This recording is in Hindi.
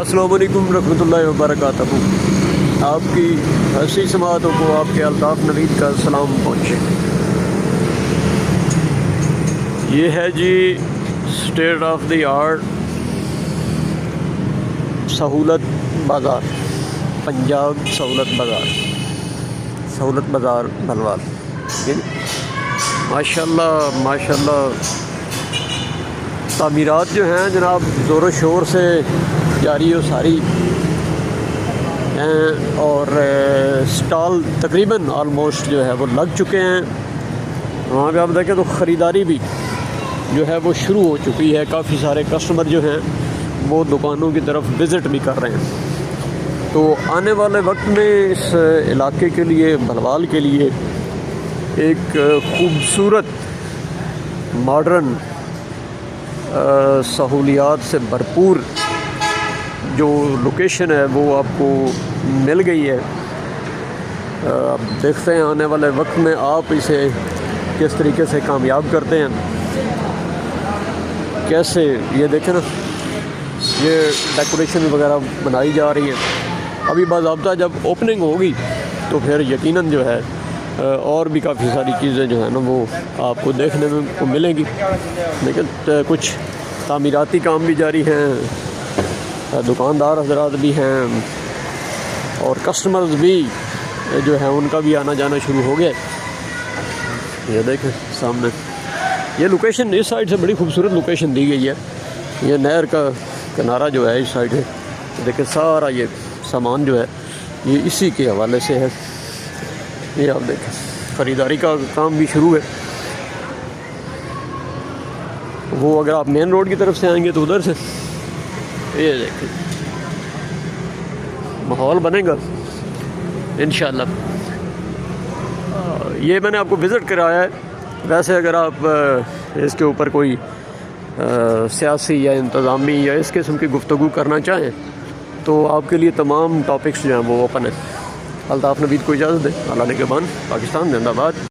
अस्सलाम वालेकुम रहमतुल्लाहि व बरकातहू। आपकी हंसी समातों को आपके अल्ताफ़ नवीद का सलाम पहुँचे। ये है जी स्टेट ऑफ द आर्ट सहूलत बाज़ार, पंजाब सहूलत बाज़ार भलवाल। माशाल्लाह माशाल्लाह तामीरात जो हैं जनाब ज़ोर शोर से जारी हो सारी हैं, और स्टॉल तकरीबन आलमोस्ट जो है वो लग चुके हैं। वहाँ पे आप देखें तो ख़रीदारी भी जो है वो शुरू हो चुकी है। काफ़ी सारे कस्टमर जो हैं वो दुकानों की तरफ विज़िट भी कर रहे हैं। तो आने वाले वक्त में इस इलाके के लिए, भलवाल के लिए, एक खूबसूरत मॉडर्न सहूलियात से भरपूर जो लोकेशन है वो आपको मिल गई है। अब देखते हैं आने वाले वक्त में आप इसे किस तरीके से कामयाब करते हैं। कैसे ये देखें ना, ये डेकोरेशन वगैरह बनाई जा रही है। अभी बाज़ाब्ता जब ओपनिंग होगी तो फिर यकीनन जो है और भी काफ़ी सारी चीज़ें जो है ना वो आपको देखने में को मिलेंगी। लेकिन कुछ तामीराती काम भी जारी हैं, दुकानदार हज़रात भी हैं और कस्टमर्स भी जो है उनका भी आना जाना शुरू हो गया। ये देखें सामने ये लोकेशन, इस साइड से बड़ी खूबसूरत लोकेशन दी गई है। ये नहर का किनारा जो है इस साइड है। देखें सारा ये सामान जो है ये इसी के हवाले से है। ये आप देखें ख़रीदारी का काम भी शुरू है। वो अगर आप मेन रोड की तरफ से आएंगे तो उधर से ये देखें माहौल बनेगा इंशाल्लाह। ये मैंने आपको विज़िट कराया है। वैसे अगर आप इसके ऊपर कोई सियासी या इंतज़ामी या इस किस्म की गुफ्तगू करना चाहें तो आपके लिए तमाम टॉपिक्स जो हैं वो ओपन है। अल्ताफ़ नवीद को इजाज़त दें। अल्लाह निगहबान। पाकिस्तान जिंदाबाद।